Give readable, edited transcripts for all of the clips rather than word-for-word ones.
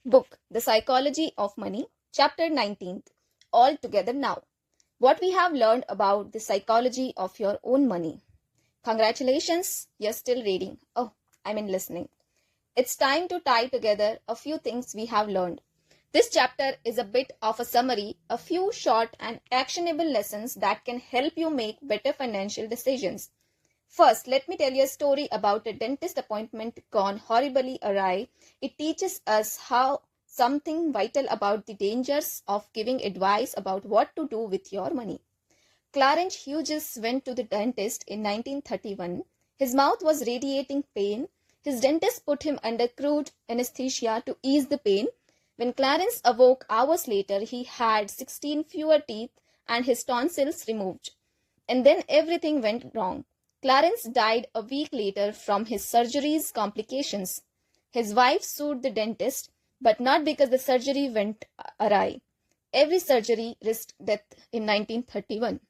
Book, The Psychology of Money, Chapter 19th, All Together Now. What we have learned about the psychology of your own money. Congratulations, you're still reading. Listening. It's time to tie together a few things we have learned. This chapter is a bit of a summary, a few short and actionable lessons that can help you make better financial decisions. First, let me tell you a story about a dentist appointment gone horribly awry. It teaches us how something vital about the dangers of giving advice about what to do with your money. Clarence Hughes went to the dentist in 1931. His mouth was radiating pain. His dentist put him under crude anesthesia to ease the pain. When Clarence awoke hours later, he had 16 fewer teeth and his tonsils removed. And then everything went wrong. Clarence died a week later from his surgery's complications. His wife sued the dentist, but not because the surgery went awry. Every surgery risked death in 1931.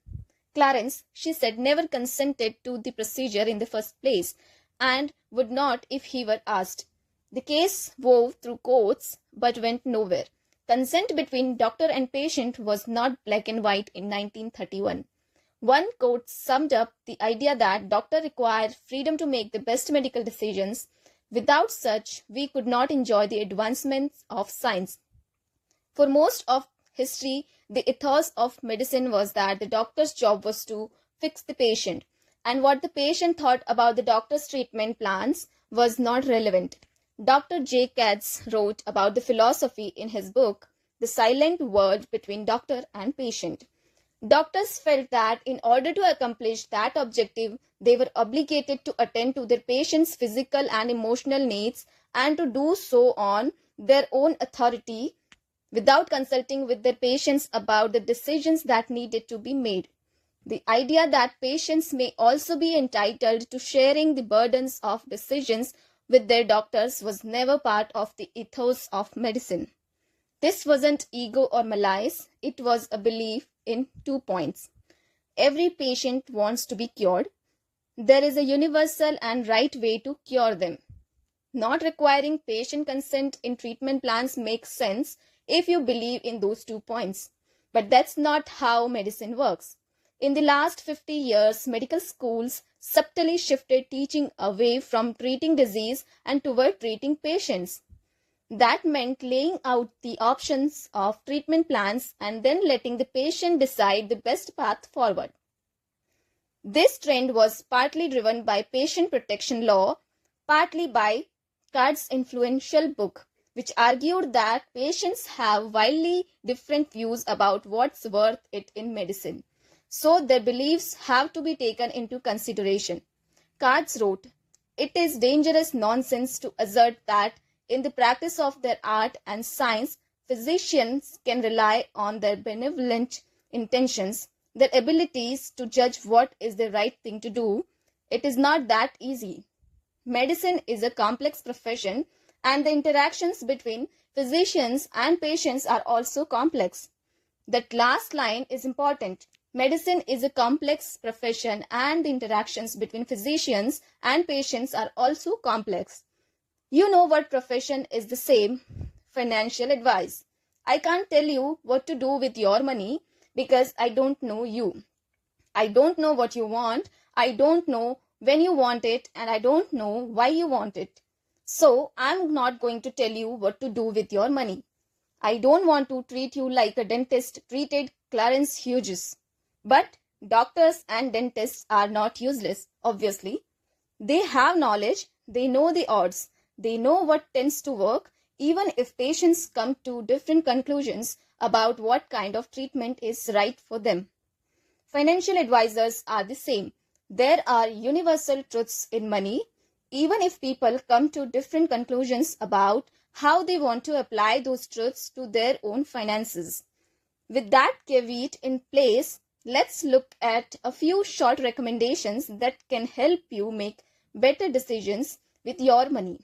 Clarence, she said, never consented to the procedure in the first place and would not if he were asked. The case wove through courts but went nowhere. Consent between doctor and patient was not black and white in 1931. One quote summed up the idea that doctors require freedom to make the best medical decisions. Without such, we could not enjoy the advancements of science. For most of history, the ethos of medicine was that the doctor's job was to fix the patient, and what the patient thought about the doctor's treatment plans was not relevant. Dr. J. Katz wrote about the philosophy in his book, The Silent Word Between Doctor and Patient. Doctors felt that in order to accomplish that objective, they were obligated to attend to their patients' physical and emotional needs and to do so on their own authority without consulting with their patients about the decisions that needed to be made. The idea that patients may also be entitled to sharing the burdens of decisions with their doctors was never part of the ethos of medicine. This wasn't ego or malice, it was a belief in 2 points. Every patient wants to be cured. There is a universal and right way to cure them. Not requiring patient consent in treatment plans makes sense if you believe in those 2 points. But that's not how medicine works. In the last 50 years, medical schools subtly shifted teaching away from treating disease and toward treating patients. That meant laying out the options of treatment plans and then letting the patient decide the best path forward. This trend was partly driven by patient protection law, partly by Card's influential book, which argued that patients have wildly different views about what's worth it in medicine. So their beliefs have to be taken into consideration. Cards wrote, "It is dangerous nonsense to assert that in the practice of their art and science, physicians can rely on their benevolent intentions, their abilities to judge what is the right thing to do. It is not that easy. Medicine is a complex profession, and the interactions between physicians and patients are also complex." That last line is important. Medicine is a complex profession, and the interactions between physicians and patients are also complex. You know what profession is the same? Financial advice. I can't tell you what to do with your money because I don't know you. I don't know what you want. I don't know when you want it, and I don't know why you want it. So I'm not going to tell you what to do with your money. I don't want to treat you like a dentist treated Clarence Hughes. But doctors and dentists are not useless, obviously. They have knowledge. They know the odds. They know what tends to work, even if patients come to different conclusions about what kind of treatment is right for them. Financial advisors are the same. There are universal truths in money, even if people come to different conclusions about how they want to apply those truths to their own finances. With that caveat in place, let's look at a few short recommendations that can help you make better decisions with your money.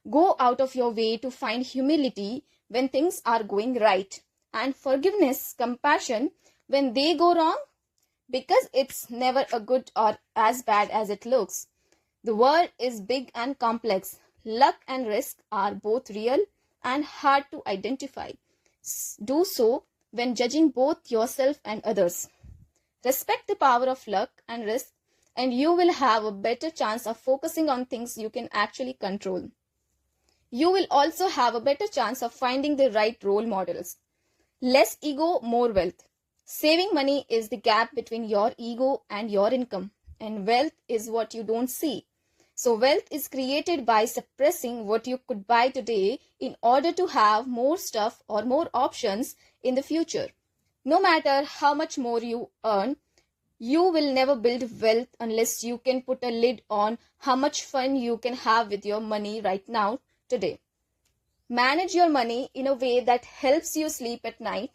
Go out of your way to find humility when things are going right, and forgiveness, compassion when they go wrong, because it's never a good or as bad as it looks. The world is big and complex. Luck and risk are both real and hard to identify. Do so when judging both yourself and others. Respect the power of luck and risk, and you will have a better chance of focusing on things you can actually control. You will also have a better chance of finding the right role models. Less ego, more wealth. Saving money is the gap between your ego and your income, and wealth is what you don't see. So wealth is created by suppressing what you could buy today in order to have more stuff or more options in the future. No matter how much more you earn, you will never build wealth unless you can put a lid on how much fun you can have with your money right now, today. Manage your money in a way that helps you sleep at night.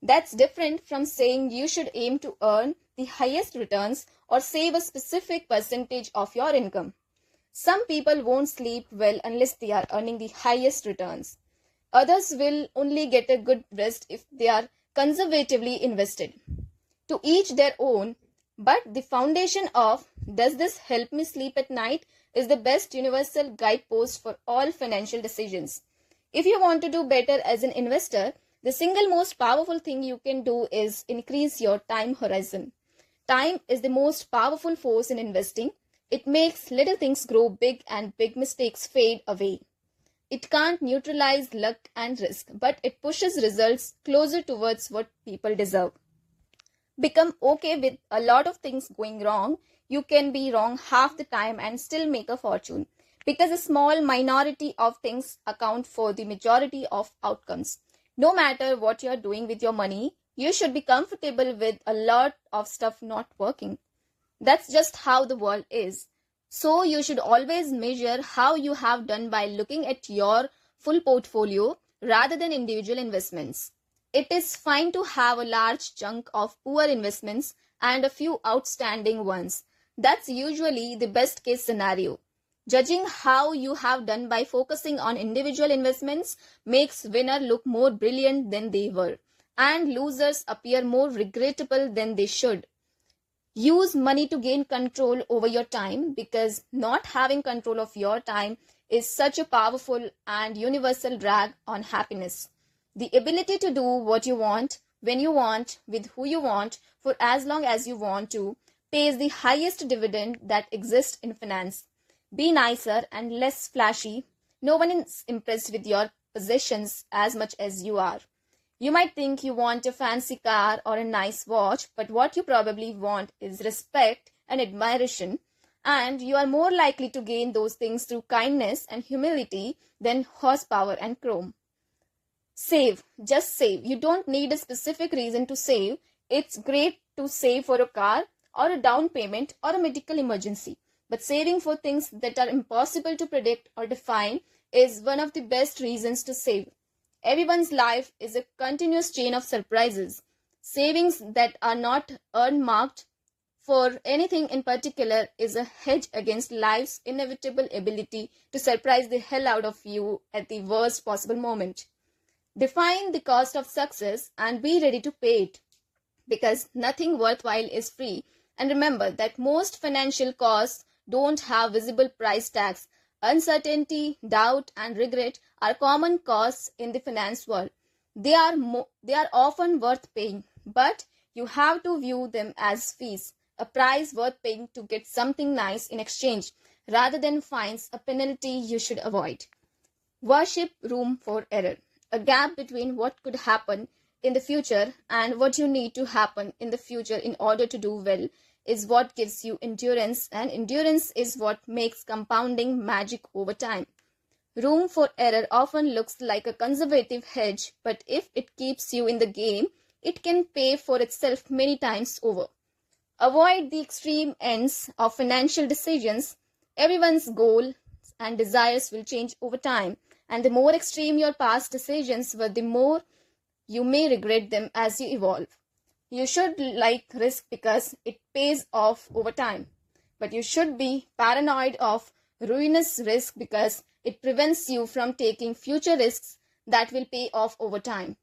That's different from saying you should aim to earn the highest returns or save a specific percentage of your income. Some people won't sleep well unless they are earning the highest returns. Others will only get a good rest if they are conservatively invested. To each their own, but the foundation of "does this help me sleep at night" is the best universal guidepost for all financial decisions. If you want to do better as an investor, the single most powerful thing you can do is increase your time horizon. Time is the most powerful force in investing. It makes little things grow big and big mistakes fade away. It can't neutralize luck and risk, but it pushes results closer towards what people deserve. Become okay with a lot of things going wrong. You can be wrong half the time and still make a fortune, because a small minority of things account for the majority of outcomes. No matter what you're doing with your money, you should be comfortable with a lot of stuff not working. That's just how the world is. So you should always measure how you have done by looking at your full portfolio rather than individual investments. It is fine to have a large chunk of poor investments and a few outstanding ones. That's usually the best case scenario. Judging how you have done by focusing on individual investments makes winners look more brilliant than they were, and losers appear more regrettable than they should. Use money to gain control over your time, because not having control of your time is such a powerful and universal drag on happiness. The ability to do what you want, when you want, with who you want, for as long as you want to, pays the highest dividend that exists in finance. Be nicer and less flashy. No one is impressed with your possessions as much as you are. You might think you want a fancy car or a nice watch, but what you probably want is respect and admiration, and you are more likely to gain those things through kindness and humility than horsepower and chrome. Save. Just save. You don't need a specific reason to save. It's great to save for a car or a down payment or a medical emergency. But saving for things that are impossible to predict or define is one of the best reasons to save. Everyone's life is a continuous chain of surprises. Savings that are not earmarked for anything in particular is a hedge against life's inevitable ability to surprise the hell out of you at the worst possible moment. Define the cost of success and be ready to pay it, because nothing worthwhile is free. And remember that most financial costs don't have visible price tags. Uncertainty, doubt, and regret are common costs in the finance world. They are often worth paying, but you have to view them as fees, a price worth paying to get something nice in exchange, rather than fines, a penalty you should avoid. Worship room for error. A gap between what could happen in the future and what you need to happen in the future in order to do well is what gives you endurance, and endurance is what makes compounding magic over time. Room for error often looks like a conservative hedge, but if it keeps you in the game, it can pay for itself many times over. Avoid the extreme ends of financial decisions. Everyone's goals and desires will change over time, and the more extreme your past decisions were, the more you may regret them as you evolve. You should like risk because it pays off over time, but you should be paranoid of ruinous risk because it prevents you from taking future risks that will pay off over time.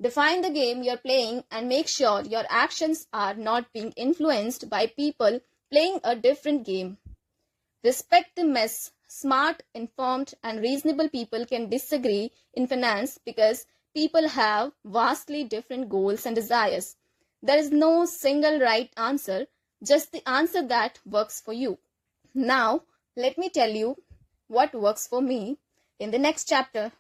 Define the game you're playing and make sure your actions are not being influenced by people playing a different game. Respect the mess smart, informed, and reasonable people can disagree in finance because people have vastly different goals and desires. There is no single right answer, just the answer that works for you. Now, let me tell you what works for me in the next chapter.